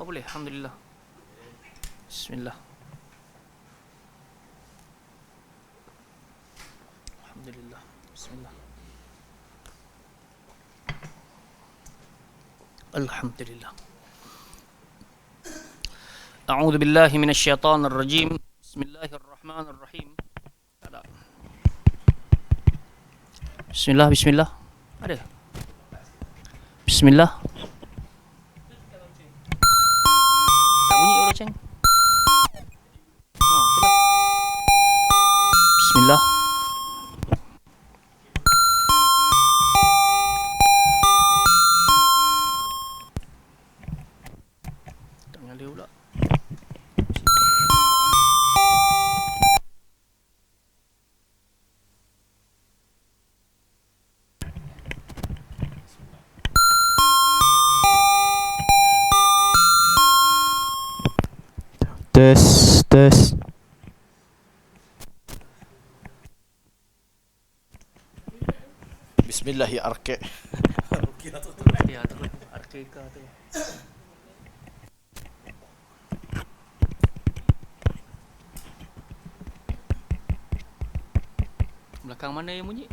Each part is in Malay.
boleh. Alhamdulillah. Bismillah. Alhamdulillah. Bismillah. Alhamdulillah. A'udzu billahi minasyaitonir rajim. Bismillahirrahmanirrahim. Bismillah, bismillah. Ada? Bismillah. Tak bunyi loceng. Itulah. Bismillah. Tak nyala pula. Tes. Bismillah ya arke. Ya, tu Arkika tu. Belakang mana yang bunyi?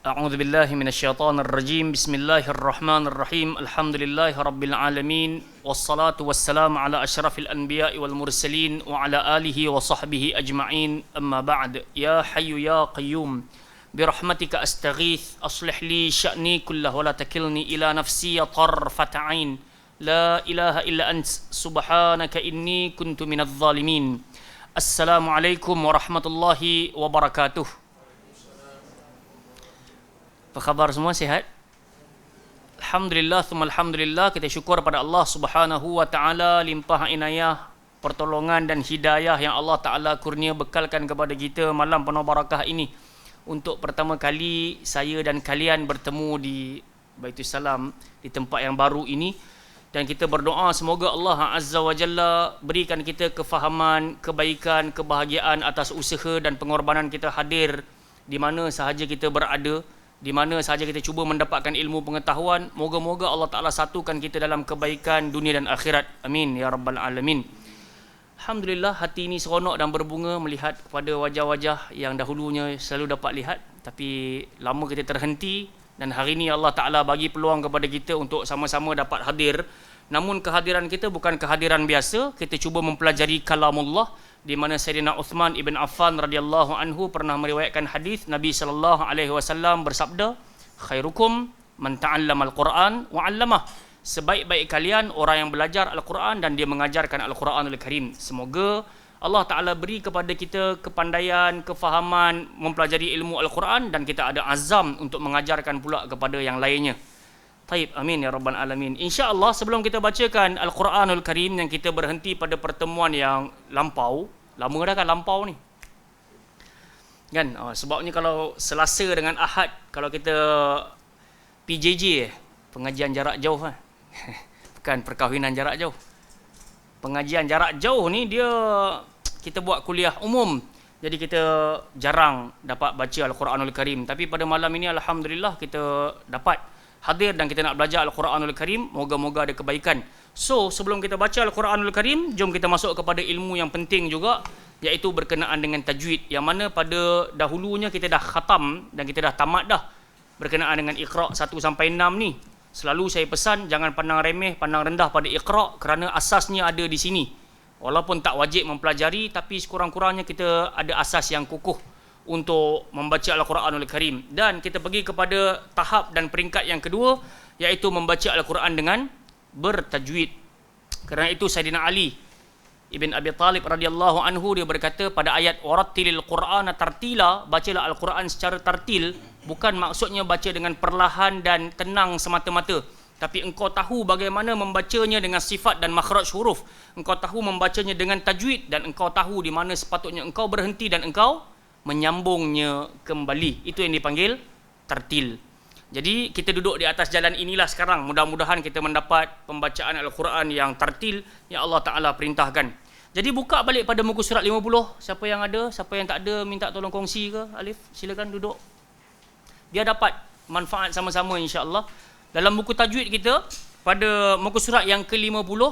أعوذ بالله من الشيطان الرجيم بسم الله الرحمن الرحيم الحمد لله رب العالمين والصلاة والسلام على أشرف الأنبياء والمرسلين وعلى آله وصحبه أجمعين أما بعد يا حي يا قيوم برحمتك أستغيث أصلح لي شأني كله ولا تكلني إلى نفسي طرفة عين لا إله إلا أنت سبحانك إني كنت من الظالمين السلام عليكم ورحمة الله وبركاته. Apa khabar semua, sihat? Alhamdulillah, thumma alhamdulillah, kita syukur pada Allah Subhanahu wa taala limpah inayah, pertolongan dan hidayah yang Allah Taala kurnia bekalkan kepada kita malam penuh barakah ini. Untuk pertama kali saya dan kalian bertemu di Baitul Salam, di tempat yang baru ini, dan kita berdoa semoga Allah Azza wa Jalla berikan kita kefahaman, kebaikan, kebahagiaan atas usaha dan pengorbanan kita hadir di mana sahaja kita berada, di mana sahaja kita cuba mendapatkan ilmu pengetahuan. Moga-moga Allah Ta'ala satukan kita dalam kebaikan dunia dan akhirat. Amin ya rabbal alamin. Alhamdulillah, hati ini seronok dan berbunga melihat kepada wajah-wajah yang dahulunya selalu dapat lihat, tapi lama kita terhenti, dan hari ini Allah Ta'ala bagi peluang kepada kita untuk sama-sama dapat hadir. Namun kehadiran kita bukan kehadiran biasa. Kita cuba mempelajari kalamullah, di mana Sayyidina Uthman ibn Affan radhiyallahu anhu pernah meriwayatkan hadis Nabi sallallahu alaihi wasallam bersabda, khairukum man ta'allama al-Quran wa 'allamah. Sebaik-baik kalian orang yang belajar Al-Quran dan dia mengajarkan Al-Quranul Karim. Semoga Allah Ta'ala beri kepada kita kepandaian, kefahaman mempelajari ilmu Al-Quran, dan kita ada azam untuk mengajarkan pula kepada yang lainnya. Taib, amin ya rabbal alamin. InsyaAllah sebelum kita bacakan Al-Quranul Karim yang kita berhenti pada pertemuan yang lampau, lama dah kan lampau ni kan, sebabnya kalau Selasa dengan Ahad, kalau kita PJJ, pengajian jarak jauh kan? Bukan perkahwinan jarak jauh, pengajian jarak jauh ni dia kita buat kuliah umum, jadi kita jarang dapat baca Al-Quranul Karim. Tapi pada malam ini Alhamdulillah kita dapat hadir dan kita nak belajar Al-Quranul Karim. Moga-moga ada kebaikan. So, sebelum kita baca Al-Quranul Karim, jom kita masuk kepada ilmu yang penting juga, iaitu berkenaan dengan tajwid, yang mana pada dahulunya kita dah khatam dan kita dah tamat dah berkenaan dengan Iqra' 1 sampai 6 ni. Selalu saya pesan jangan pandang remeh, pandang rendah pada Iqra' kerana asasnya ada di sini. Walaupun tak wajib mempelajari, tapi sekurang-kurangnya kita ada asas yang kukuh untuk membaca Al-Quranul Karim. Dan kita pergi kepada tahap dan peringkat yang kedua, iaitu membaca Al-Quran dengan bertajwid. Kerana itu Sayyidina Ali Ibn Abi Talib radhiyallahu anhu dia berkata pada ayat warattilil Qur'ana tartila, bacalah Al-Quran secara tartil, bukan maksudnya baca dengan perlahan dan tenang semata-mata, Tapi engkau tahu bagaimana membacanya dengan sifat dan makhraj huruf. Engkau tahu membacanya dengan tajwid dan engkau tahu di mana sepatutnya engkau berhenti dan engkau menyambungnya kembali. Itu yang dipanggil tartil. Jadi kita duduk di atas jalan inilah sekarang. Mudah-mudahan kita mendapat pembacaan Al-Quran yang tartil yang Allah Ta'ala perintahkan. Jadi buka balik pada muka surat 50. Siapa yang ada, siapa yang tak ada, minta tolong kongsi ke? Alif, silakan duduk. Dia dapat manfaat sama-sama insya-Allah. Dalam buku tajwid kita, pada muka surat yang ke-50,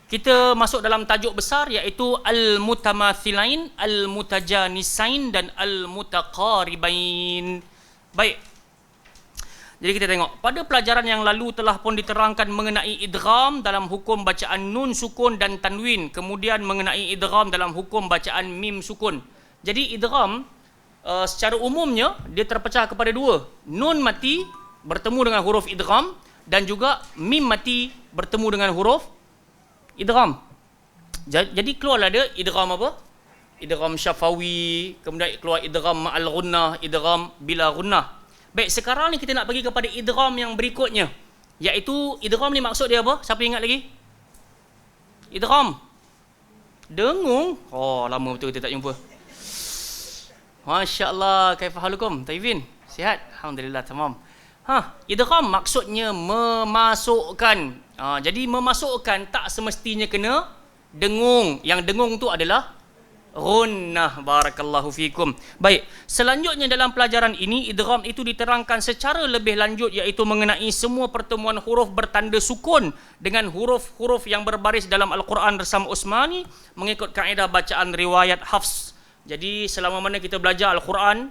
kita masuk dalam tajuk besar iaitu Al-Mutamathilain, Al-Mutajanisain dan Al-Mutaqaribain. Baik. Jadi kita tengok, pada pelajaran yang lalu telah pun diterangkan mengenai idgham dalam hukum bacaan nun sukun dan tanwin, kemudian mengenai idgham dalam hukum bacaan mim sukun. Jadi idgham secara umumnya dia terpecah kepada dua, nun mati bertemu dengan huruf idgham dan juga mim mati bertemu dengan huruf idgham. Jadi keluarlah ada idgham apa? Idgham syafawi, kemudian keluar idgham ma'al ghunnah, idgham bila ghunnah. Baik, sekarang ni kita nak pergi kepada idgham yang berikutnya, iaitu idgham ni maksud dia apa? Siapa ingat lagi? Idgham dengung. Oh, lama betul kita tak jumpa. Masya-Allah, kaifahalukum? Taibin? Sihat? Alhamdulillah, tamam. Idgham maksudnya memasukkan. Jadi memasukkan tak semestinya kena dengung. Yang dengung tu adalah ghunnah. Barakallahu fikum. Baik, selanjutnya dalam pelajaran ini idgham itu diterangkan secara lebih lanjut iaitu mengenai semua pertemuan huruf bertanda sukun dengan huruf-huruf yang berbaris dalam Al-Quran bersama Usmani mengikut kaedah bacaan riwayat Hafs. Jadi selama mana kita belajar Al-Quran,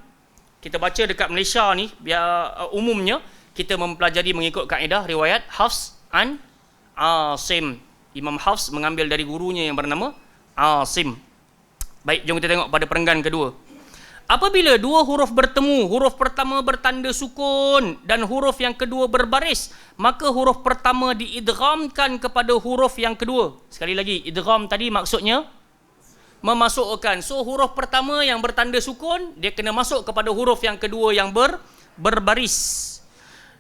kita baca dekat Malaysia ni, biar umumnya kita mempelajari mengikut kaedah riwayat Hafs an Asim. Imam Hafs mengambil dari gurunya yang bernama Asim. Baik, jom kita tengok pada perenggan kedua. Apabila dua huruf bertemu, huruf pertama bertanda sukun dan huruf yang kedua berbaris, maka huruf pertama diidghamkan kepada huruf yang kedua. Sekali lagi, idgham tadi maksudnya memasukkan. So huruf pertama yang bertanda sukun, dia kena masuk kepada huruf yang kedua yang berbaris.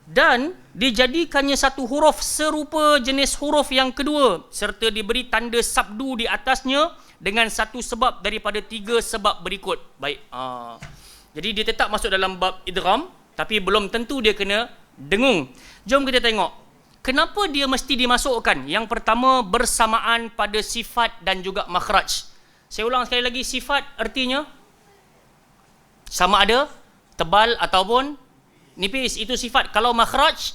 Dan dijadikannya satu huruf serupa jenis huruf yang kedua serta diberi tanda sabdu di atasnya dengan satu sebab daripada tiga sebab berikut. Baik. Jadi dia tetap masuk dalam bab idgham tapi belum tentu dia kena dengung. Jom kita tengok. Kenapa dia mesti dimasukkan? Yang pertama, bersamaan pada sifat dan juga makhraj. Saya ulang sekali lagi, sifat artinya sama ada tebal ataupun nipis, itu sifat. Kalau makhraj,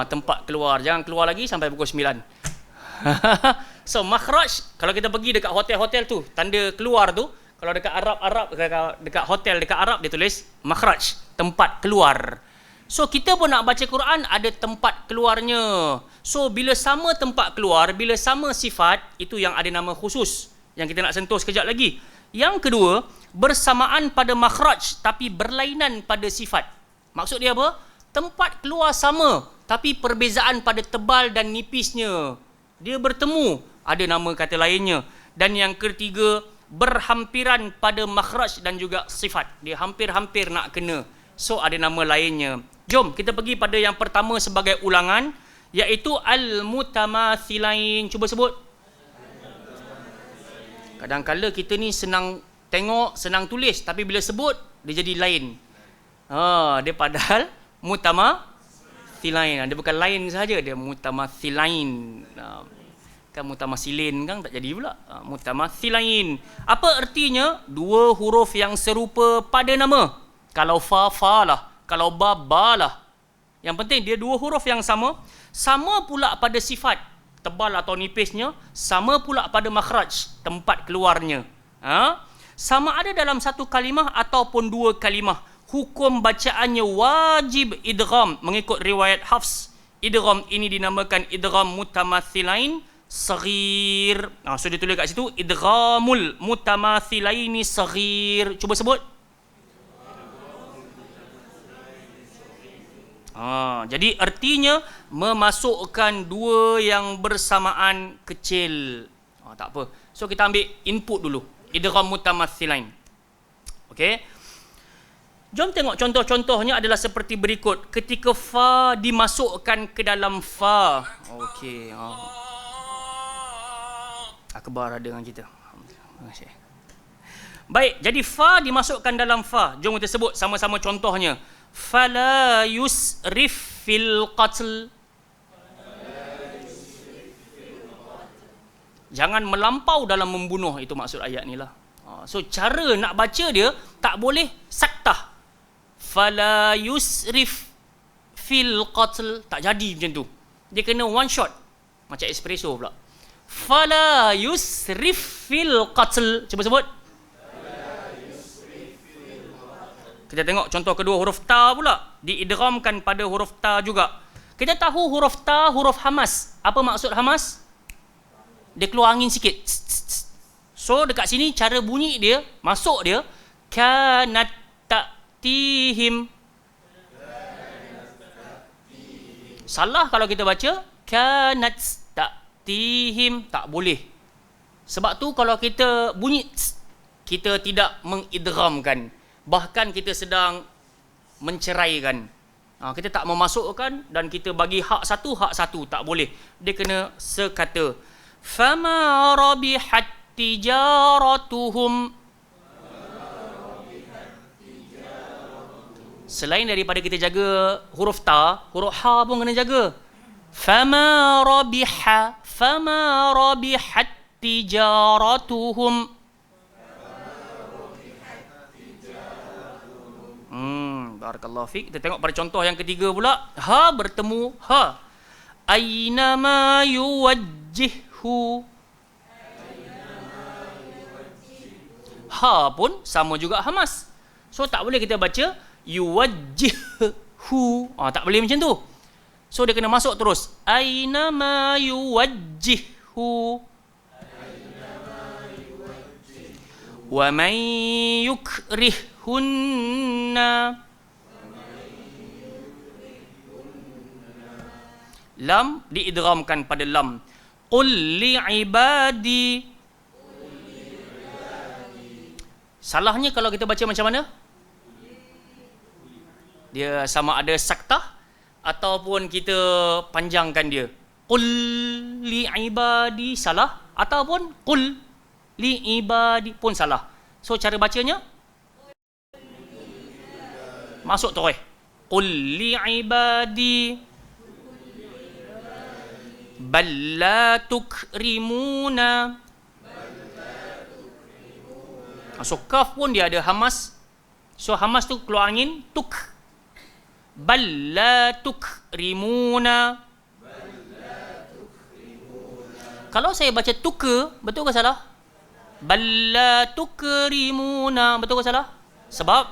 tempat keluar. Jangan keluar lagi sampai pukul 9. So makhraj, kalau kita pergi dekat hotel-hotel tu, tanda keluar tu, kalau dekat Arab, dekat hotel dekat Arab dia tulis makhraj, tempat keluar. So kita pun nak baca Quran ada tempat keluarnya. So bila sama tempat keluar, bila sama sifat, itu yang ada nama khusus yang kita nak sentuh sekejap lagi. Yang kedua, bersamaan pada makhraj tapi berlainan pada sifat. Maksud dia apa? Tempat keluar sama tapi perbezaan pada tebal dan nipisnya. Dia bertemu, ada nama kata lainnya. Dan yang ketiga, berhampiran pada makhraj dan juga sifat. Dia hampir-hampir nak kena. So ada nama lainnya. Jom kita pergi pada yang pertama sebagai ulangan, iaitu al-mutamathilain. Cuba sebut. Kadang-kadang kita ni senang tengok, senang tulis, tapi bila sebut dia jadi lain. Dia padahal mutamathilain. Dia bukan lain saja, dia mutamathilain. Kan mutamasilin kan tak jadi pula. Mutamathilain. Apa artinya? Dua huruf yang serupa pada nama. Kalau fa lah, kalau ba lah. Yang penting dia dua huruf yang sama, sama pula pada sifat, tebal atau nipisnya, sama pula pada makhraj, tempat keluarnya. Sama ada dalam satu kalimah ataupun dua kalimah. Hukum bacaannya wajib idgham mengikut riwayat Hafs. Idgham ini dinamakan idgham mutamathilain saghir. So dia tulis kat situ idghamul mutamathilaini saghir. Cuba sebut. Jadi artinya memasukkan dua yang bersamaan kecil. Tak apa. So kita ambil input dulu. Idgham mutamathilain. Okey. Jom tengok contoh-contohnya adalah seperti berikut. Ketika fa dimasukkan ke dalam fa. Okey. Akbar ada dengan kita. Terima kasih. Baik, jadi fa dimasukkan dalam fa. Jom kita sebut sama-sama contohnya. Fala yusrif fil qatl. Jangan melampau dalam membunuh, itu maksud ayat ni lah. So cara nak baca dia tak boleh saktah. Fala yusrif fil qatl, tak jadi macam tu. Dia kena one shot. Macam espresso pula. Fala yusrif fil qatl. Cuba sebut. Kita tengok contoh kedua, huruf ta pula diidghamkan pada huruf ta juga. Kita tahu huruf ta huruf hamas. Apa maksud hamas? Dia keluar angin sikit. So dekat sini cara bunyi dia, masuk dia, kanat ta'tihim. Salah kalau kita baca kanat ta'tihim, tak boleh. Sebab tu kalau kita bunyi kita tidak mengidghamkan, bahkan kita sedang menceraikan. Kita tak memasukkan dan kita bagi hak satu, tak boleh. Dia kena sekata. Fama rabihat tijaratuhum. Selain daripada kita jaga huruf ta, huruf ha pun kena jaga. Fama rabihat tijaratuhum. Barakallahu fiik. Kita tengok pada contoh yang ketiga pula. Ha bertemu ha. Aynama yuwajjihhu. Ha pun sama juga hamas. So tak boleh kita baca yuwajjihhu. Tak boleh macam tu. So dia kena masuk terus. Aynama yuwajjihhu. Wa man yukrihhunna. Lam diidghamkan pada lam. Qul li'ibadi. Salahnya kalau kita baca macam mana? Dia sama ada saktah ataupun kita panjangkan dia. Qul li'ibadi salah, ataupun qul li'ibadi pun salah. So cara bacanya masuk terus. Qul li'ibadi. Bal la tukrimuna. So kaf pun dia ada hamas. So hamas tu keluar angin, tuk. Bal la tukrimuna. Kalau saya baca tuka, betul ke salah? Bal la tukrimuna, betul ke salah? Sebab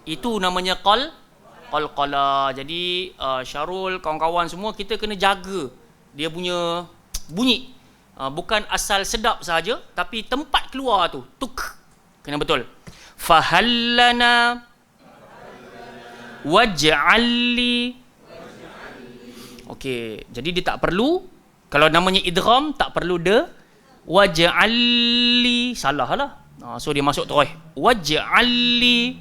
itu namanya qalqala. Jadi Syarul, kawan-kawan semua, kita kena jaga dia punya bunyi. Bukan asal sedap sahaja, tapi tempat keluar tu, tuk, kena betul. Fahallana waj'alli. Okey, jadi dia tak perlu, kalau namanya idgham tak perlu de. Waj'alli, salah lah. So dia masuk terus. Waj'alli.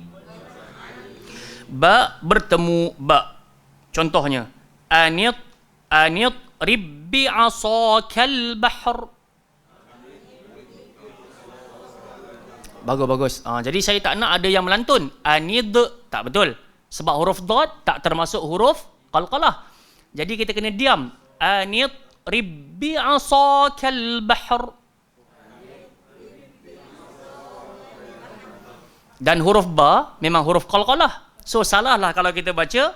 Ba bertemu ba. Contohnya anit ribbi asakal bahr. Bagus. Jadi saya tak nak ada yang melantun. Anid, tak betul. Sebab huruf dad tak termasuk huruf qalqalah. Jadi kita kena diam. Anid ribbi asakal bahr. Dan huruf ba memang huruf qalqalah. So salah lah kalau kita baca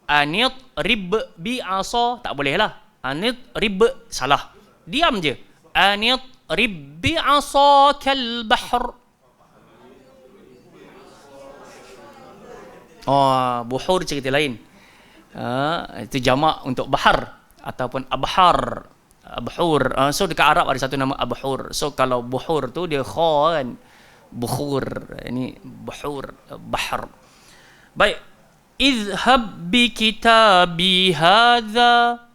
anid ribbi asa, tak boleh lah. Anid rib, salah. Diam je. Anid ribbi asakal bahr. Buhur cerita lain. Itu jamak untuk bahar ataupun abhar. Abhur. So dekat Arab ada satu nama abhur. So kalau buhur tu dia kha kan. Bukhur. Ini buhur, bahar. Baik. Idhhab bi kitabi hadha.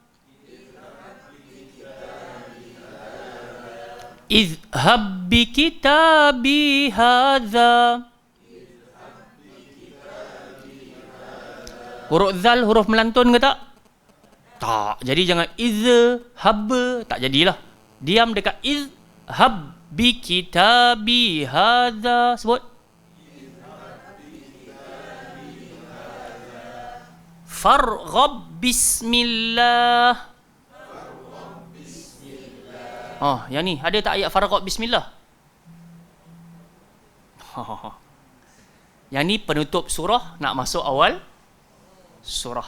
Idhhab bi kitabi hadha. Huruf zal huruf melantun ke tak? Tak. Jadi jangan izhab, tak jadilah. Diam dekat izhab bi kitabi hadza. Sebut. Farghab bismillah. Oh, yang ni ada tak ayat farghab bismillah? Yang ni penutup surah nak masuk awal surah.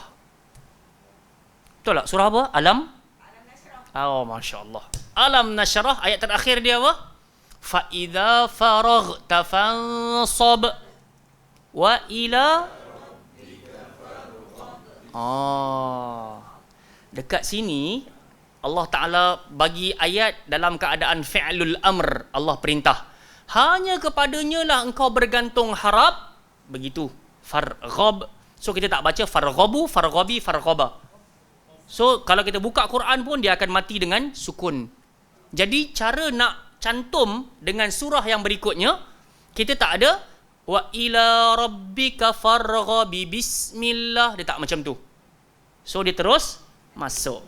Betul tak? Surah apa? Alam Nashrah. Oh, Masya Allah. Alam Nashrah, ayat terakhir dia apa? Fa idza faraghta fansab wa ila. Dekat sini Allah Ta'ala bagi ayat dalam keadaan fi'lul amr. Allah perintah, hanya kepadanya lah engkau bergantung harap. Begitu. Farghab. So kita tak baca farghabu, farghabi, farghaba. So kalau kita buka Quran pun dia akan mati dengan sukun. Jadi cara nak cantum dengan surah yang berikutnya, kita tak ada wa ila rabbika farghabi bismillah. Dia tak macam tu. So dia terus masuk.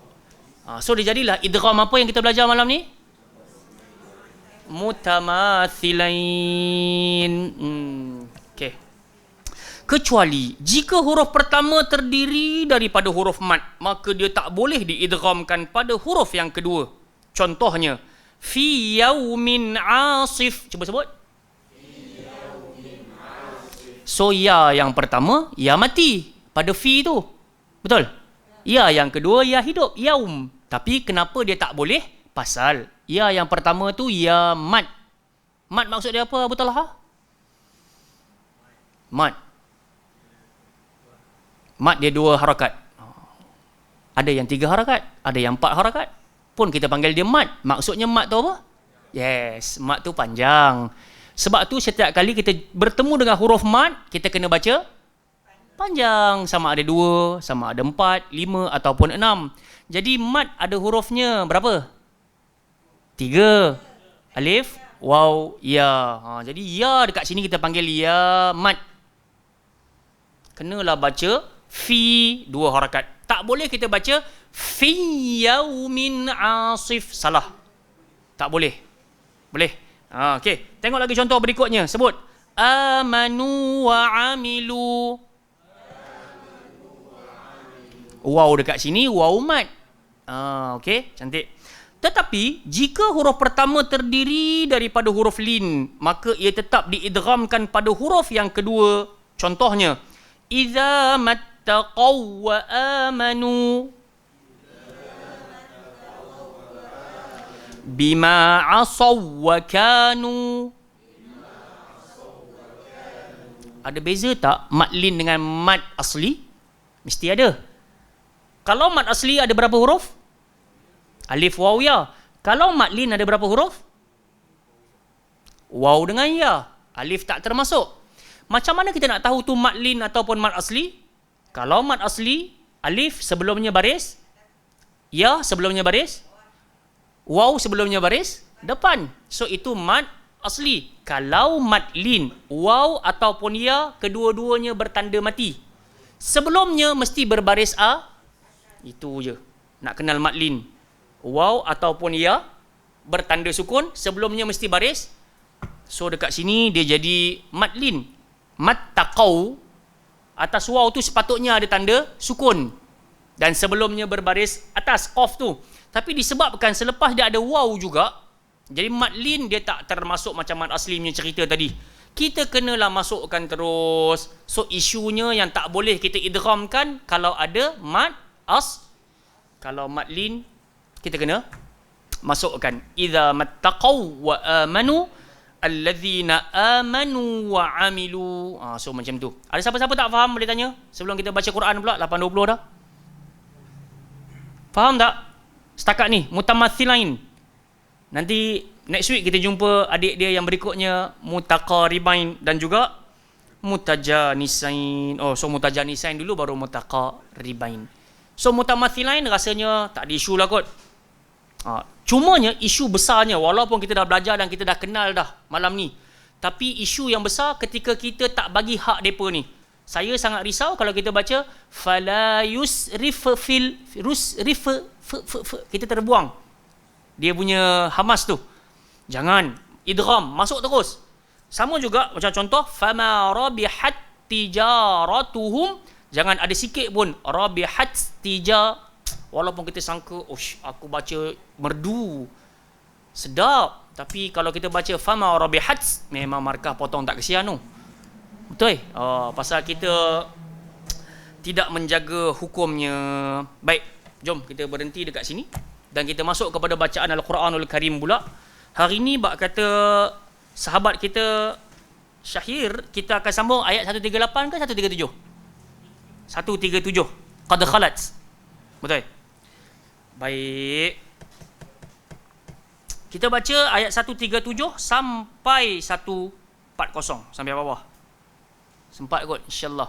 So dia jadilah idgham apa yang kita belajar malam ni? Mutamathilain. Okay. Kecuali jika huruf pertama terdiri daripada huruf mad, maka dia tak boleh diidghamkan pada huruf yang kedua. Contohnya, fi yaumin asif. Cuba sebut. So ya yang pertama, ya mati pada fi tu. Betul? Ya yang kedua, ya hidup. Yaum. Tapi kenapa dia tak boleh? Pasal ya yang pertama tu ya mad. Mad maksud dia apa, Abu Talha? Mad dia 2 harakat. Ada yang 3 harakat, ada yang 4 harakat. Pun kita panggil dia mad. Maksudnya mad tu apa? Yes, mad tu panjang. Sebab tu setiap kali kita bertemu dengan huruf mad, kita kena baca panjang. Sama ada 2, sama ada 4, 5 ataupun 6. Jadi mad ada hurufnya berapa? 3. Alif, waw, ya. Jadi ya dekat sini kita panggil ya mad. Kenalah baca fi 2 harakat. Tak boleh kita baca fi yaumin asif. Salah. Tak boleh. Boleh? Okey. Tengok lagi contoh berikutnya. Sebut. Amanu wa amilu. Waw dekat sini, waw mad. Okey. Cantik. Tetapi, jika huruf pertama terdiri daripada huruf lin, maka ia tetap diidghamkan pada huruf yang kedua. Contohnya, Iza mattaqaw wa amanu bima asaw wa kanu. Ada beza tak mad lin dengan mad asli? Mesti ada. Kalau mad asli ada berapa huruf? Alif, waw, ya. Kalau mad lin ada berapa huruf? Waw dengan ya. Alif tak termasuk. Macam mana kita nak tahu tu mad lin ataupun mad asli? Kalau mad asli, alif sebelumnya baris, ya sebelumnya baris, waw sebelumnya baris depan. So itu mad asli. Kalau mad lin, waw ataupun ya kedua-duanya bertanda mati. Sebelumnya mesti berbaris a. Itu je. Nak kenal mad lin. Waw ataupun ya bertanda sukun, sebelumnya mesti baris. So dekat sini dia jadi mad lin. Mattaqau, atas waw tu sepatutnya ada tanda sukun dan sebelumnya berbaris atas qaf tu. Tapi disebabkan selepas dia ada waw juga, jadi mad lin dia tak termasuk macam mad asli punya cerita tadi. Kita kenalah masukkan terus. So isunya yang tak boleh kita idghamkan kalau ada mad kalau mad lin kita kena masukkan. Idza mattaqau wa amanu alladzina amanu wa amilu. So macam tu. Ada siapa-siapa tak faham boleh tanya sebelum kita baca Quran pula 8.20 dah. Faham tak? Setakat ni mutamathilain. Nanti next week kita jumpa adik dia yang berikutnya mutaqaribain dan juga mutajanisain. So mutajanisain dulu baru mutaqaribain. So mutamathilain rasanya tak ada isu lah kot. Cumanya isu besarnya, walaupun kita dah belajar dan kita dah kenal dah malam ni, tapi isu yang besar ketika kita tak bagi hak mereka ni. Saya sangat risau kalau kita baca fala yusrif fil kita terbuang dia punya hamas tu. Jangan idgham, masuk terus. Sama juga macam contoh fama rabihat tijaratuhum, jangan ada sikit pun rabihat walaupun kita sangka aku baca merdu sedap, tapi kalau kita baca fama rabihat memang markah potong tak kesian tu. Betul? Pasal kita tidak menjaga hukumnya. Baik, jom kita berhenti dekat sini dan kita masuk kepada bacaan Al-Quranul Karim pula. Hari ni bak kata sahabat kita Syahir, kita akan sambung ayat 138 ke 137? 137. Qad khalat. Betul? Baik. Kita baca ayat 137 sampai 140 sampai bawah. Sempat kot insya-Allah.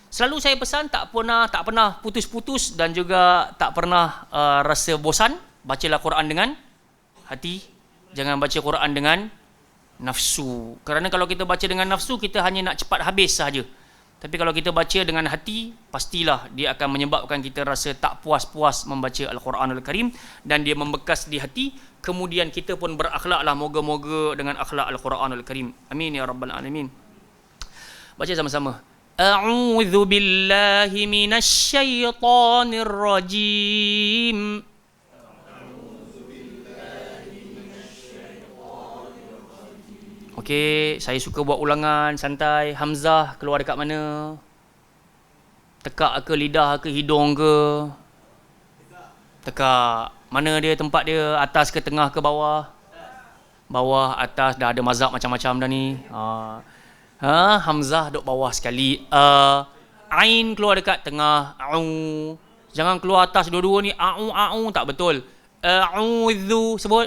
Selalu saya pesan tak pernah putus-putus dan juga tak pernah rasa bosan. Bacalah Quran dengan hati, jangan baca Quran dengan nafsu. Kerana kalau kita baca dengan nafsu, kita hanya nak cepat habis sahaja. Tapi kalau kita baca dengan hati, pastilah dia akan menyebabkan kita rasa tak puas-puas membaca Al-Quranul Karim dan dia membekas di hati. Kemudian kita pun berakhlaklah moga-moga dengan akhlak Al-Quranul Karim. Amin ya rabbal alamin. Baca sama-sama. A'udzu billahi minasy syaithanir rajim. Okey, saya suka buat ulangan santai. Hamzah keluar dekat mana? Tekak ke lidah ke hidung ke? Tekak. Mana dia tempat dia? Atas ke tengah ke bawah? Bawah, atas. Dah ada mazhab macam-macam dah ni. Hamzah duduk bawah sekali. Ain keluar dekat tengah. Au. Jangan keluar atas dua-dua ni. Au tak betul. A'udzu sebut.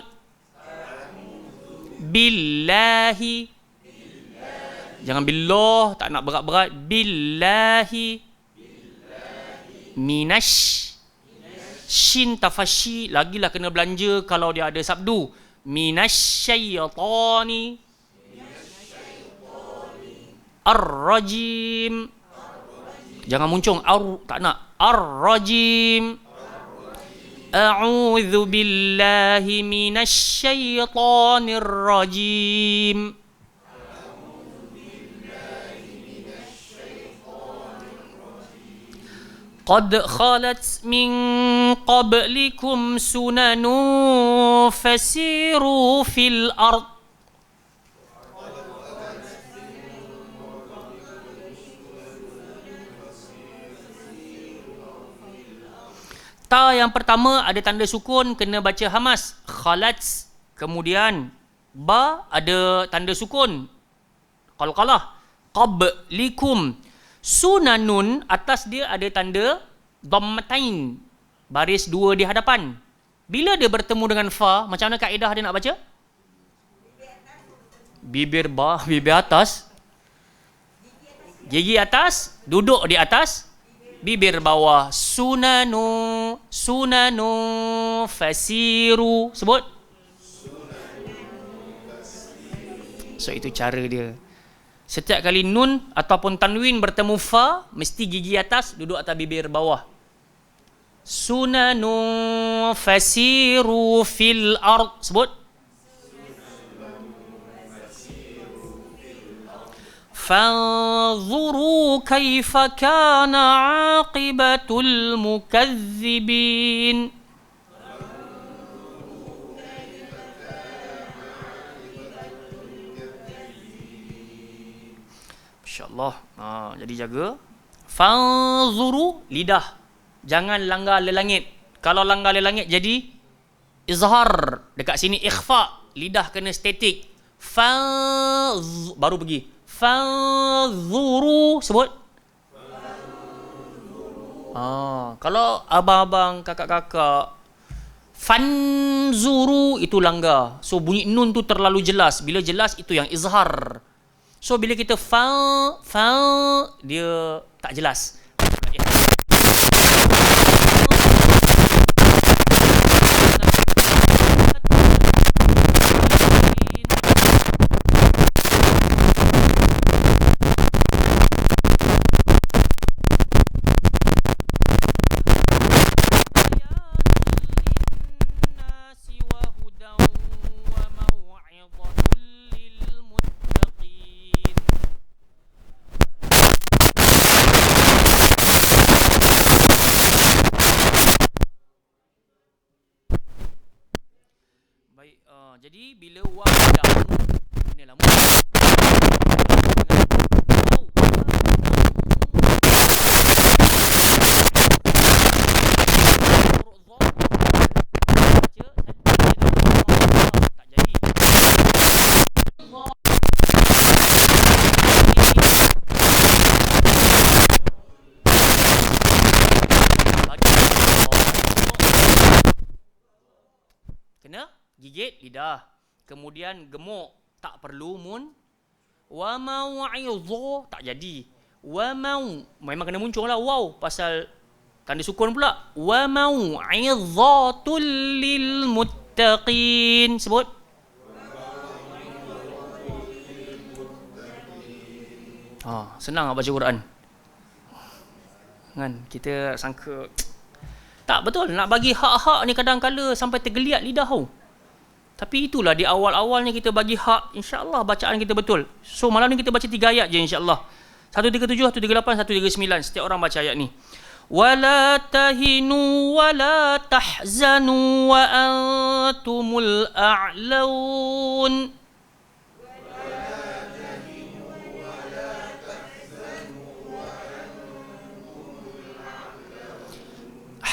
Billahi. Jangan billah, tak nak berat-berat. Billahi. Minash. Shin tafashi. Lagilah kena belanja kalau dia ada sabdu. Minasyaitani ar-rajim. Jangan muncung tak nak. Ar-rajim. A'udzu billahi minasyaitonir rajim. Qad khalat min qablikum sunanun fasiru fil ard. Ta yang pertama ada tanda sukun, kena baca hamas. Khalat. Kemudian ba ada tanda sukun, qalqalah. Qablikum. Sunanun, atas dia ada tanda dhammatain, baris dua di hadapan. Bila dia bertemu dengan fa, macam mana kaedah dia nak baca? Bibir atas, gigi atas, duduk di atas, bibir bawah. Sunanu fasiru. Sebut. So itu cara dia. Setiap kali nun ataupun tanwin bertemu fa, mesti gigi atas, duduk atas bibir bawah. Sunanu fasiru fil ard. Sebut. Fanzuru kaifa kana aqibatul mukazzibin. InsyaAllah. Jadi jaga. Fanzuru, lidah. Jangan langgar lelangit. Kalau langgar lelangit jadi izhar. Dekat sini ikhfa. Lidah kena statik. Baru pergi. Fanzuru. Sebut. Kalau abang-abang, kakak-kakak, fanzuru itu langgar. So bunyi nun tu terlalu jelas. Bila jelas itu yang izhar. So bila kita dia tak jelas. Baik, jadi bila waw dah ini lah mu. Tak jadi. Kena gigit lidah. Kemudian gemuk, tak perlu mun. Wa mau'idhu, tak jadi. Wa mau, memang kena muncul lah waw pasal tanda sukun pula. Wa mau'idhatul lil muttaqin. Sebut. Senang baca Quran. Kan kita sangka tak betul, nak bagi hak-hak ni kadang-kala sampai tergeliat lidah tau. Tapi itulah di awal-awalnya kita bagi hak, insya-Allah bacaan kita betul. So malam ni kita baca 3 ayat je insya-Allah. 137, 138, 139. Setiap orang baca ayat ni. Wala tahinu wala tahzanu wa antumul a'laun.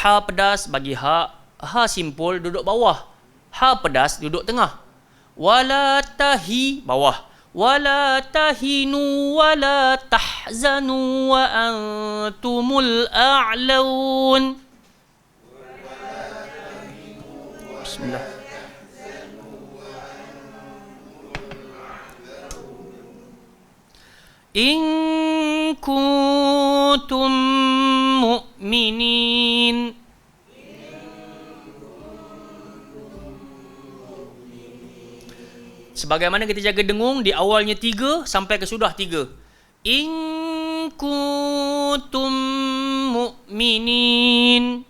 Ha pedas bagi ha, ha simpul duduk bawah. Ha pedas duduk tengah. Wala tahi bawah. Wala tahinu wala tahzanu wa antumul a'laun. Bismillah. In kuntum mu'minin. Sebagaimana kita jaga dengung di awalnya 3 sampai ke sudah 3. In kuntum mu'minin.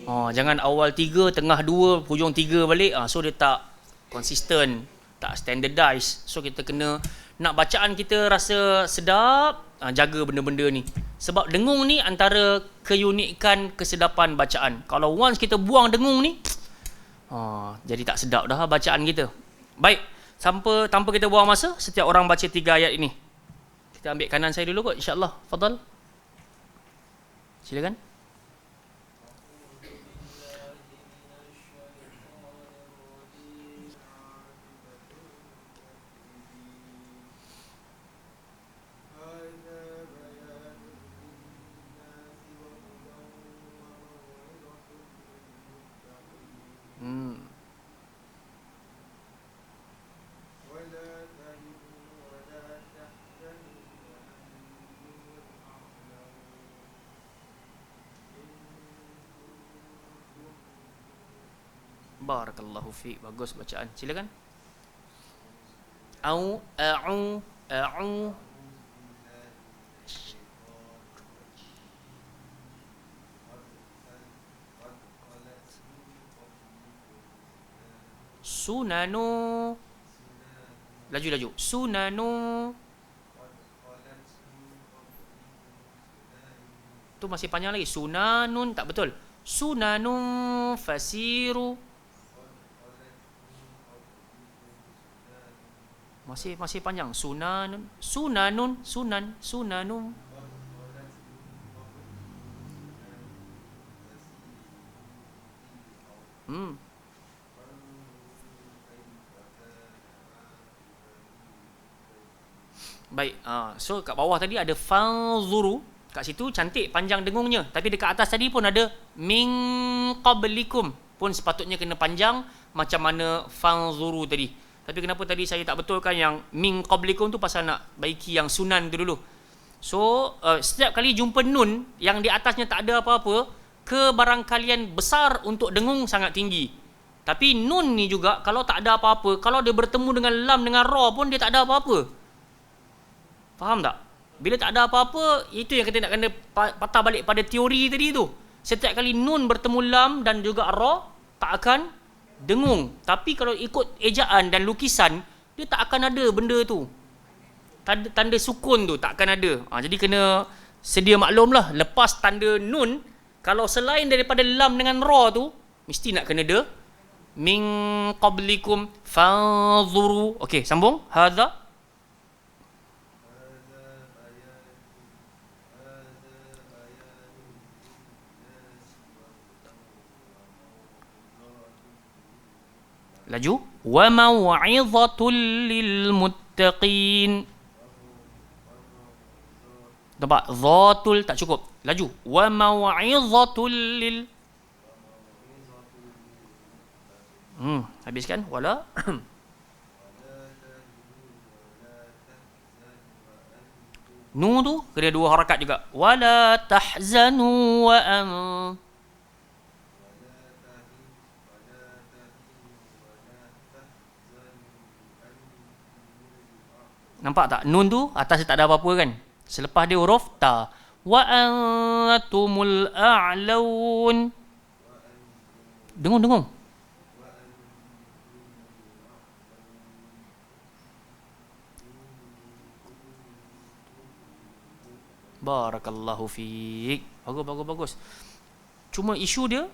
Jangan awal 3, tengah 2, hujung 3 balik. So dia tak konsisten, tak standardized. So kita kena nak bacaan kita rasa sedap, jaga benda-benda ni. Sebab dengung ni antara keunikan kesedapan bacaan. Kalau once kita buang dengung ni, jadi tak sedap dah bacaan kita. Baik, tanpa kita buang masa, setiap orang baca 3 ayat ini. Kita ambil kanan saya dulu kot, insya-Allah. Fadal. Silakan. Barakallahu fiik. Bagus bacaan. Silakan. A'u sunanu. Laju. Sunanu. Tu masih panjang lagi. Sunanun tak betul. Sunanun fasiru. Masih panjang. Sunanun. Baik, so kat bawah tadi ada fanzuru. Kat situ cantik panjang dengungnya. Tapi dekat atas tadi pun ada min qablikum. Pun sepatutnya kena panjang macam mana fanzuru tadi. Tapi kenapa tadi saya tak betulkan yang min qablikum tu, pasal nak baiki yang sunan tu dulu. So setiap kali jumpa nun yang di atasnya tak ada apa-apa, kebarangkalian besar untuk dengung sangat tinggi. Tapi nun ni juga kalau tak ada apa-apa, kalau dia bertemu dengan lam dengan ra pun dia tak ada apa-apa. Faham tak? Bila tak ada apa-apa, itu yang kita nak kena patah balik pada teori tadi tu. Setiap kali nun bertemu lam dan juga ra, tak akan dengung. Tapi kalau ikut ejaan dan lukisan, dia tak akan ada benda tu. Tanda sukun tu tak akan ada. Jadi kena sedia maklum lah. Lepas tanda nun, Kalau selain daripada lam dengan ra tu, mesti nak kena de min qablikum fanzuru. Okey, sambung. Hadza laju wa mau'izatul lil muttaqin. Nampak? Zatul tak cukup. Laju. Wa mau'izatul lil habiskan wala nu tu kena dua harakat juga. Wala tahzanu wa an. Nampak tak? Nun tu atas dia tak ada apa-apa kan? Selepas dia huruf ta. Wa antumul a'laun. Dengung. Barakallahu fiik. Bagus. Cuma isu dia,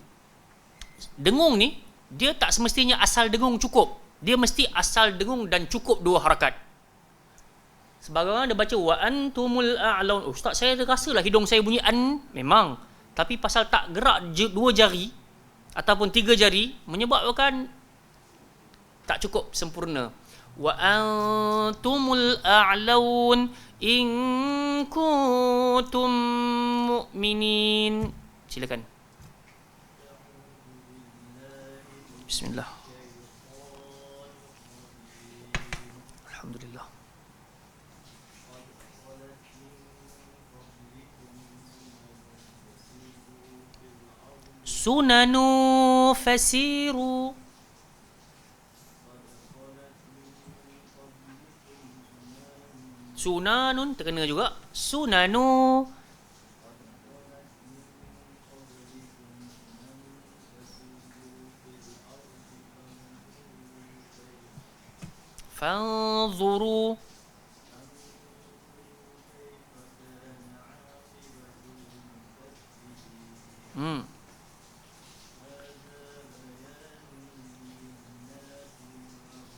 dengung ni, dia tak semestinya asal dengung cukup. Dia mesti asal dengung dan cukup dua harakat. Sebagaimana dia baca wa antumul a'laun. Ustaz, saya rasalah hidung saya bunyi an. Memang. Tapi pasal tak gerak dua jari ataupun tiga jari menyebabkan tak cukup sempurna. Wa antumul a'laun in kuntum mu'minin. Silakan. Bismillah. Alhamdulillah. Sunanu fasiru. Sunanun terkena juga. Sunanu. Fanzuru.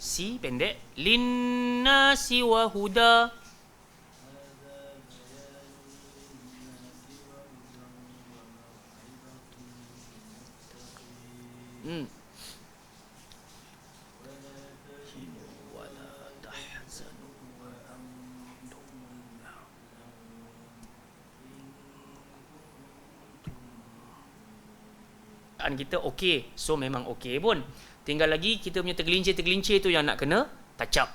Si pendek. Linnasi wa huda. Kita okey, so memang okey pun. Tinggal lagi kita punya tergelincir tu yang nak kena touch up.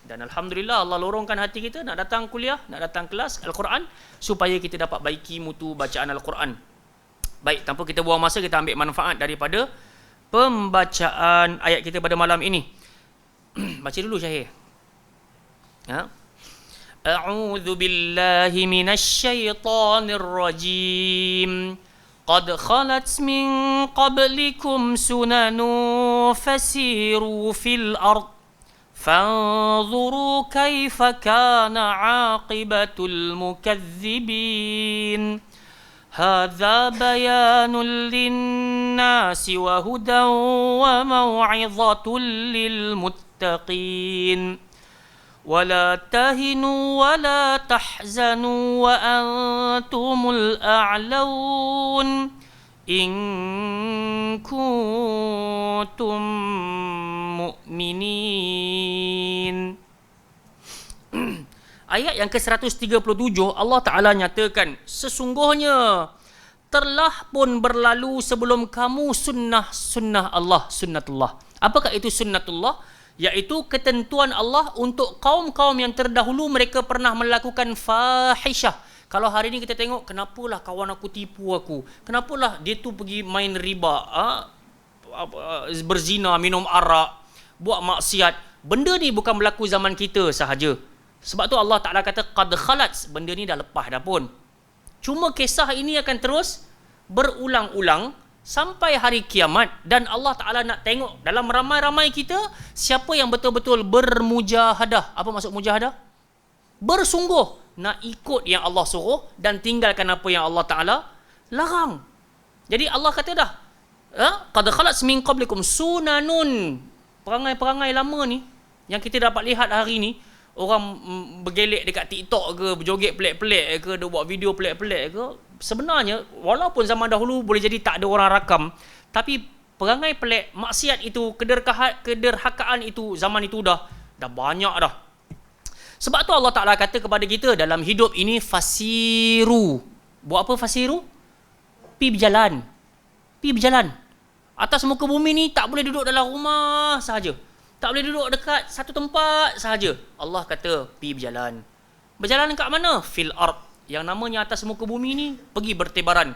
Dan alhamdulillah Allah lorongkan hati kita nak datang kuliah, nak datang kelas Al-Quran supaya kita dapat baiki mutu bacaan Al-Quran. Baik, tanpa kita buang masa, kita ambil manfaat daripada pembacaan ayat kita pada malam ini. Baca dulu Syahir. A'udzu billahi minasy syaithanir rajim. قد خلت من قبلكم سنن فسيروا في الأرض فانظروا كيف كان عاقبة المكذبين هذا بيان للناس وهدى وموعظة للمتقين ولا تهنوا ولا تحزنوا وأنتم الأعلون إن كنتم مؤمنين. Ayat yang ke-137 Allah Ta'ala nyatakan, sesungguhnya telah pun berlalu sebelum kamu sunnah Allah, sunnatullah. Apakah itu sunnatullah? Iaitu ketentuan Allah untuk kaum-kaum yang terdahulu, mereka pernah melakukan fahishah. Kalau hari ni kita tengok, kenapalah kawan aku tipu aku, kenapalah dia tu pergi main riba, berzina, minum arak, buat maksiat. Benda ni bukan berlaku zaman kita sahaja. Sebab tu Allah Ta'ala kata qad khalat, benda ni dah lepas dah pun. Cuma kisah ini akan terus berulang-ulang sampai hari kiamat. Dan Allah Ta'ala nak tengok dalam ramai-ramai kita siapa yang betul-betul bermujahadah. Apa maksud mujahadah? Bersungguh nak ikut yang Allah suruh dan tinggalkan apa yang Allah Ta'ala larang. Jadi Allah kata dah, qad khalat min qablikum sunanun. Perangai-perangai lama ni yang kita dapat lihat hari ni, orang bergelek dekat TikTok ke, berjoget pelik-pelik ke, dia buat video pelik-pelik ke, sebenarnya walaupun zaman dahulu boleh jadi tak ada orang rakam, tapi perangai pelik, maksiat itu, kederhakaan itu zaman itu dah banyak dah. Sebab tu Allah Ta'ala kata kepada kita dalam hidup ini, fasiru. Buat apa fasiru? Pi berjalan. Pi berjalan. Atas muka bumi ni tak boleh duduk dalam rumah sahaja. Tak boleh duduk dekat satu tempat sahaja. Allah kata, pi berjalan. Berjalan kat mana? Fil ard. Yang namanya atas muka bumi ni, pergi bertebaran.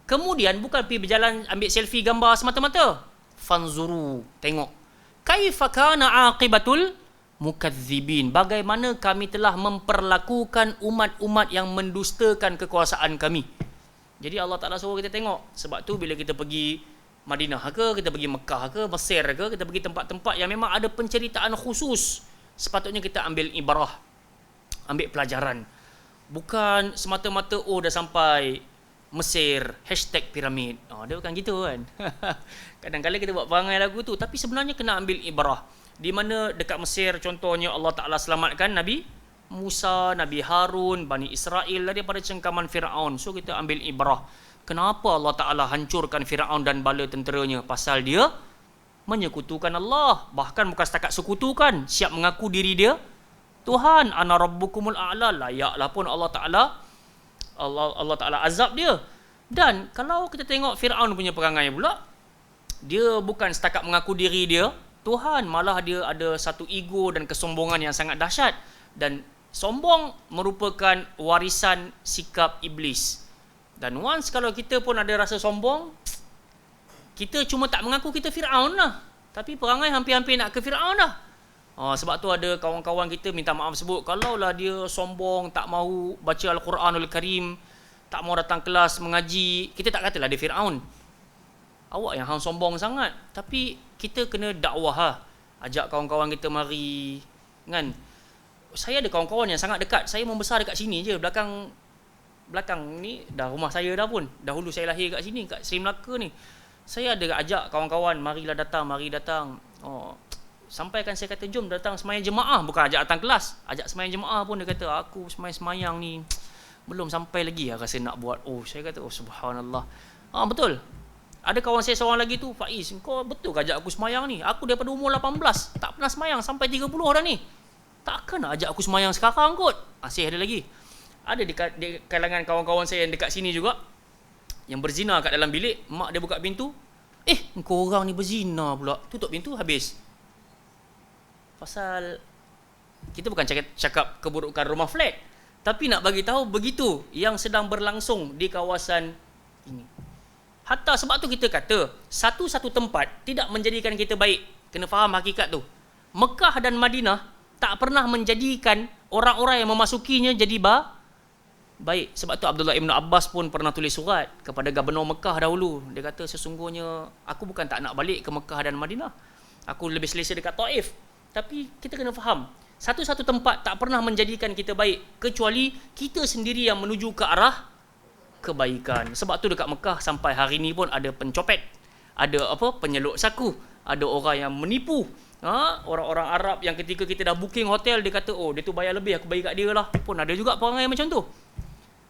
Kemudian bukan pi berjalan ambil selfie gambar semata-mata. Fanzuru. Tengok. Kaifa kana aqibatul mukadzibin. Bagaimana kami telah memperlakukan umat-umat yang mendustakan kekuasaan kami. Jadi Allah Ta'ala suruh kita tengok. Sebab tu bila kita pergi Madinah ke, kita pergi Mekah ke, Mesir ke, kita pergi tempat-tempat yang memang ada penceritaan khusus, sepatutnya kita ambil ibarah, ambil pelajaran. Bukan semata-mata dah sampai Mesir, #piramid. Dia bukan gitu kan. Kadang-kadang kita buat perangai lagu tu, tapi sebenarnya kena ambil ibarah. Di mana dekat Mesir contohnya Allah Ta'ala selamatkan Nabi Musa, Nabi Harun, Bani Israel daripada cengkaman Fir'aun. So kita ambil ibarah. Kenapa Allah Ta'ala hancurkan Fir'aun dan bala tenteranya? Pasal dia menyekutukan Allah. Bahkan bukan setakat sekutukan, siap mengaku diri dia Tuhan. Ana rabbukumul a'la. Layaklah pun Allah Ta'ala azab dia. Dan kalau kita tengok Fir'aun punya perangai pula, dia bukan setakat mengaku diri dia Tuhan, malah dia ada satu ego dan kesombongan yang sangat dahsyat. Dan sombong merupakan warisan sikap iblis. Dan once kalau kita pun ada rasa sombong, kita cuma tak mengaku kita Fir'aun lah, tapi perangai hampir-hampir nak ke Fir'aun lah. Sebab tu ada kawan-kawan kita minta maaf sebut, kalaulah dia sombong, tak mahu baca Al-Quranul Karim, tak mahu datang kelas mengaji, kita tak katalah dia Fir'aun. Awak yang hang sombong sangat. Tapi kita kena dakwah lah. Ajak kawan-kawan kita mari kan. Saya ada kawan-kawan yang sangat dekat. Saya membesar dekat sini je, belakang ni dah rumah saya dah pun. Dahulu saya lahir kat sini, kat Sri Melaka ni. Saya ada ajak kawan-kawan, mari datang. Sampaikan saya kata, jom datang semayang jemaah. Bukan ajak datang kelas, ajak semayang jemaah pun dia kata, aku semayang ni belum sampai lagi lah rasa nak buat. Saya kata, subhanallah. Betul. Ada kawan saya seorang lagi tu, Faiz, kau betul ke ajak aku semayang ni? Aku daripada umur 18 tak pernah semayang sampai 30 dah ni. Takkan nak ajak aku semayang sekarang kot? Masih ada lagi. Ada di kalangan kawan-kawan saya yang dekat sini juga, yang berzina kat dalam bilik. Mak dia buka pintu, kau orang ni berzina pula. Tutup pintu, habis. Pasal kita bukan cakap keburukan rumah flat, tapi nak bagi tahu begitu yang sedang berlangsung di kawasan ini. Hatta sebab tu kita kata, satu-satu tempat tidak menjadikan kita baik. Kena faham hakikat tu. Mekah dan Madinah tak pernah menjadikan orang-orang yang memasukinya jadi baik. Sebab tu Abdullah Ibn Abbas pun pernah tulis surat kepada Gubernur Mekah dahulu. Dia kata, sesungguhnya aku bukan tak nak balik ke Mekah dan Madinah, aku lebih selesa dekat Taif. Tapi kita kena faham, satu-satu tempat tak pernah menjadikan kita baik, kecuali kita sendiri yang menuju ke arah kebaikan. Sebab tu dekat Mekah sampai hari ni pun ada pencopet, ada penyeluk saku, ada orang yang menipu. Orang-orang Arab yang ketika kita dah booking hotel, dia kata, dia tu bayar lebih, aku bagi kat dia lah. Pun ada juga perangai macam tu.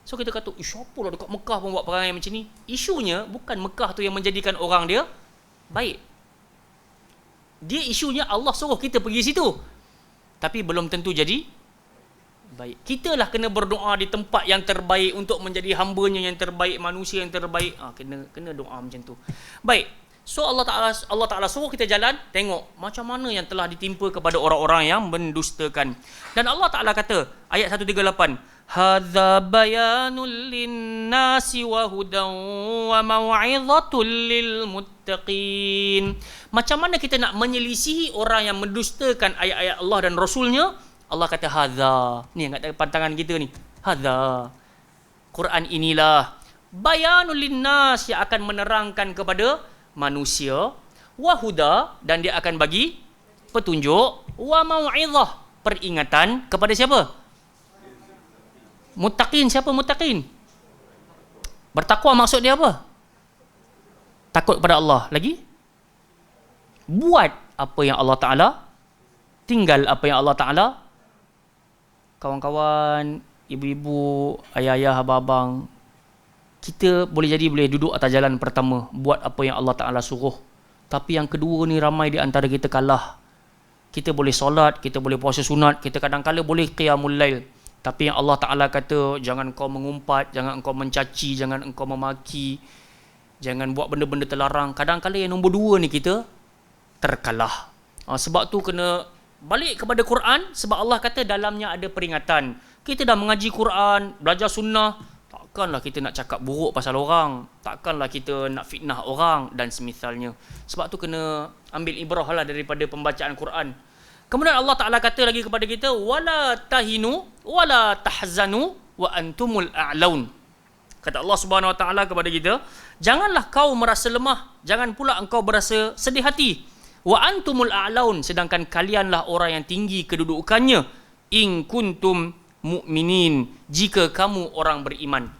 So kita kata, siapa lah dekat Mekah pun buat perangai macam ni. Isunya bukan Mekah tu yang menjadikan orang dia baik. Dia isunya Allah suruh kita pergi situ, tapi belum tentu jadi baik. Kita lah kena berdoa di tempat yang terbaik untuk menjadi hambanya yang terbaik, manusia yang terbaik. Kena doa macam tu. Baik. So Allah Ta'ala suruh kita jalan, tengok macam mana yang telah ditimpa kepada orang-orang yang mendustakan. Dan Allah Ta'ala kata, ayat 138, hadza bayanul linnasi wa hudan wa mau'izatul lil muttaqin. Macam mana kita nak menyelisihi orang yang mendustakan ayat-ayat Allah dan Rasulnya? Allah kata hadza. Ni yang kat depan tangan kita ni. Hadza. Quran inilah bayanul linnas, yang akan menerangkan kepada manusia, wa huda, dan dia akan bagi petunjuk, wa mau'izah, peringatan kepada siapa? Muttaqin. Siapa muttaqin? Bertakwa maksud dia apa? takut pada Allah. Lagi buat apa yang Allah Ta'ala, tinggal apa yang Allah Ta'ala. Kawan-kawan, ibu-ibu, ayah-ayah, abang-abang, kita boleh duduk atas jalan pertama, buat apa yang Allah Ta'ala suruh. Tapi yang kedua ni ramai di antara kita kalah. Kita boleh solat, kita boleh puasa sunat, kita kadang-kala boleh qiyamul lail. Tapi yang Allah Ta'ala kata, jangan kau mengumpat, jangan engkau mencaci, jangan engkau memaki, jangan buat benda-benda terlarang. Kadang-kala yang nombor 2 ni kita terkalah. Sebab tu kena balik kepada Quran, sebab Allah kata dalamnya ada peringatan. Kita dah mengaji Quran, belajar sunnah, takkanlah kita nak cakap buruk pasal orang, takkanlah kita nak fitnah orang dan semisalnya. Sebab tu kena ambil ibrah lah daripada pembacaan Quran. Kemudian Allah Ta'ala kata lagi kepada kita, wala tahinu wala tahzanu wa antumul a'laun. Kata Allah Subhanahu Wa Ta'ala kepada kita, janganlah kau merasa lemah, jangan pula engkau berasa sedih hati. Wa antumul a'laun, sedangkan kalianlah orang yang tinggi kedudukannya. In kuntum mu'minin, jika kamu orang beriman.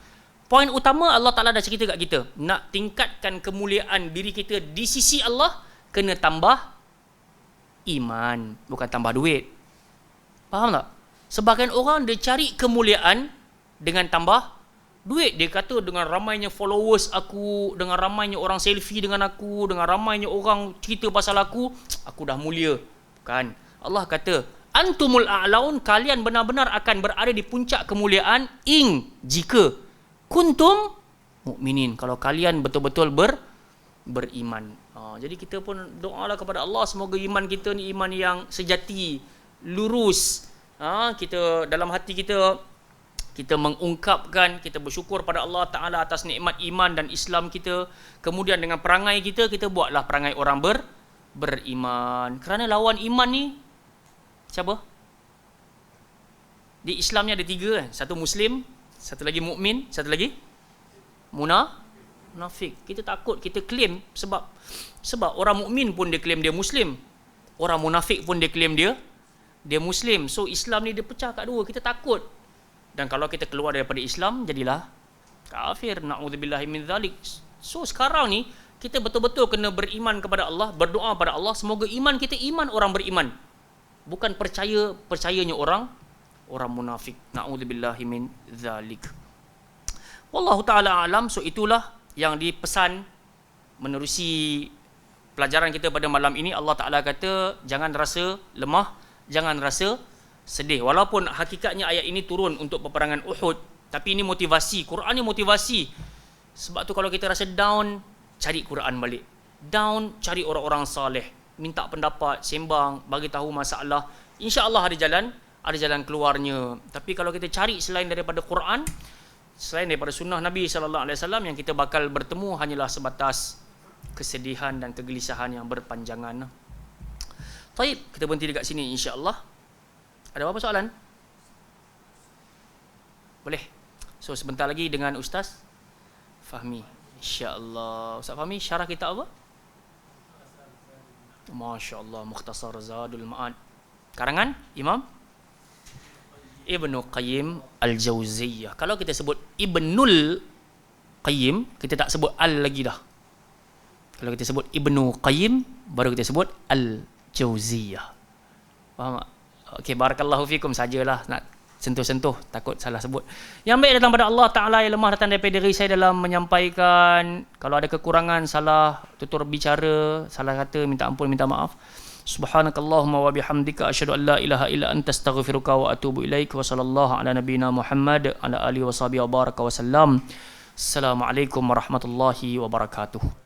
Poin utama Allah Ta'ala dah cerita kat kita, nak tingkatkan kemuliaan diri kita di sisi Allah, kena tambah iman, bukan tambah duit. Faham tak? Sebahagian orang dia cari kemuliaan dengan tambah duit. Dia kata dengan ramainya followers aku, dengan ramainya orang selfie dengan aku, dengan ramainya orang cerita pasal aku dah mulia. Bukan. Allah kata, antumul a'laun, kalian benar-benar akan berada di puncak kemuliaan jika kuntum mukminin, kalau kalian betul-betul beriman. Jadi kita pun doalah kepada Allah, semoga iman kita ni iman yang sejati, lurus. Kita dalam hati kita mengungkapkan, kita bersyukur pada Allah Ta'ala atas nikmat iman dan Islam kita. Kemudian dengan perangai kita buatlah perangai orang beriman. Kerana lawan iman ni siapa? Di Islam ni ada 3 kan? Satu Muslim, satu lagi mukmin, satu lagi munafik. Kita takut, kita claim sebab orang mukmin pun dia claim dia Muslim, orang munafik pun dia claim dia Muslim. So Islam ni dia pecah kat 2. Kita takut. Dan kalau kita keluar daripada Islam, jadilah kafir. Na'udzubillahi min dzalik. So sekarang ni kita betul-betul kena beriman kepada Allah, berdoa pada Allah semoga iman kita iman orang beriman, bukan percayanya orang munafik. Na'udzubillahi min dzalik. Wallahu ta'ala alam. So itulah yang dipesan menerusi pelajaran kita pada malam ini. Allah Ta'ala kata, jangan rasa lemah, jangan rasa sedih. Walaupun hakikatnya ayat ini turun untuk peperangan Uhud, tapi ini motivasi. Quran ni motivasi. Sebab tu kalau kita rasa down, cari Quran balik. Down, cari orang-orang saleh, minta pendapat, sembang, bagi tahu masalah. InsyaAllah ada jalan keluarnya. Tapi kalau kita cari selain daripada Quran, selain daripada sunnah Nabi SAW, yang kita bakal bertemu hanyalah sebatas kesedihan dan kegelisahan yang berpanjangan. Baik, kita berhenti dekat sini insya-Allah. Ada apa soalan? Boleh. So sebentar lagi dengan Ustaz Fahmi, insya-Allah. Ustaz Fahmi, syarah kitab apa? Masya-Allah, Mukhtasar Zadul Ma'ad, karangan Imam Ibnu Qayyim Al-Jauziyah. Kalau kita sebut Ibnul Qayyim, kita tak sebut al lagi dah. Kalau kita sebut Ibnu Qayyim, baru kita sebut Al-Jauziyah. Faham tak? Okey, barakallahu fikum, sajalah nak sentuh-sentuh, takut salah sebut. Yang baik datang pada Allah Ta'ala, yang lemah datang daripada diri saya dalam menyampaikan. Kalau ada kekurangan, salah tutur bicara, salah kata, minta ampun, minta maaf. Subhanakallahumma wa bihamdika asyhadu an la ilaha illa anta astaghfiruka wa atubu ilaik. Wa sallallahu ala nabiyyina Muhammad ala alihi wa sahbihi wa baraka wa sallam. Assalamualaikum warahmatullahi wabarakatuh.